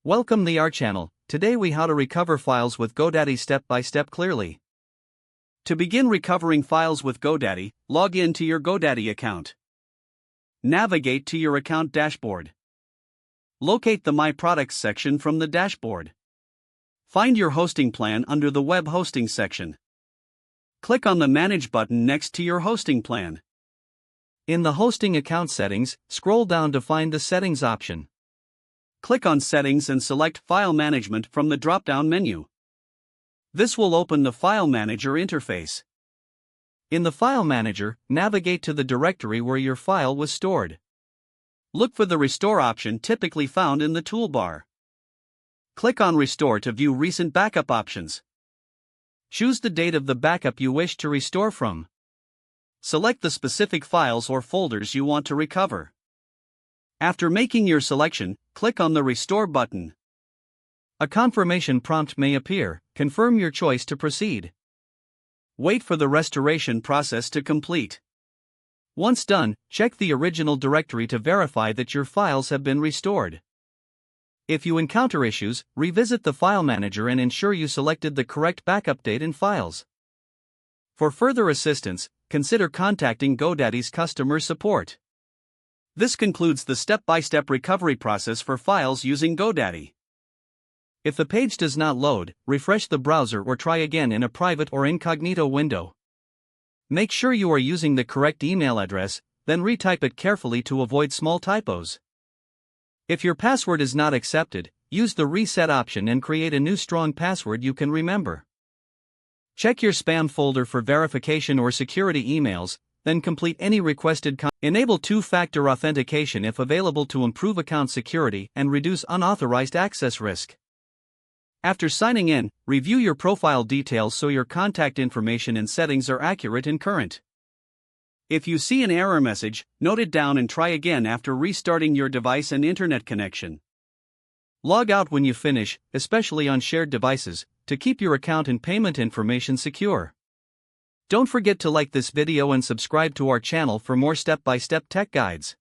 Welcome to our channel. Today we how to recover files with GoDaddy step by step clearly. To begin recovering files with GoDaddy, log in to your GoDaddy account. Navigate to your account dashboard. Locate the My Products section from the dashboard. Find your hosting plan under the Web Hosting section. Click on the Manage button next to your hosting plan. In the Hosting Account Settings, scroll down to find the Settings option. Click on Settings and select File Management from the drop-down menu. This will open the File Manager interface. In the File Manager, navigate to the directory where your file was stored. Look for the Restore option typically found in the toolbar. Click on Restore to view recent backup options. Choose the date of the backup you wish to restore from. Select the specific files or folders you want to recover. After making your selection, click on the Restore button. A confirmation prompt may appear. Confirm your choice to proceed. Wait for the restoration process to complete. Once done, check the original directory to verify that your files have been restored. If you encounter issues, revisit the File Manager and ensure you selected the correct backup date and files. For further assistance, consider contacting GoDaddy's customer support. This concludes the step-by-step recovery process for files using GoDaddy. If the page does not load, refresh the browser or try again in a private or incognito window. Make sure you are using the correct email address, then retype it carefully to avoid small typos. If your password is not accepted, use the Reset option and create a new strong password you can remember. Check your spam folder for verification or security emails, then complete any requested content. Enable two-factor authentication if available to improve account security and reduce unauthorized access risk. After signing in, review your profile details so your contact information and settings are accurate and current. If you see an error message, note it down and try again after restarting your device and internet connection. Log out when you finish, especially on shared devices, to keep your account and payment information secure. Don't forget to like this video and subscribe to our channel for more step-by-step tech guides.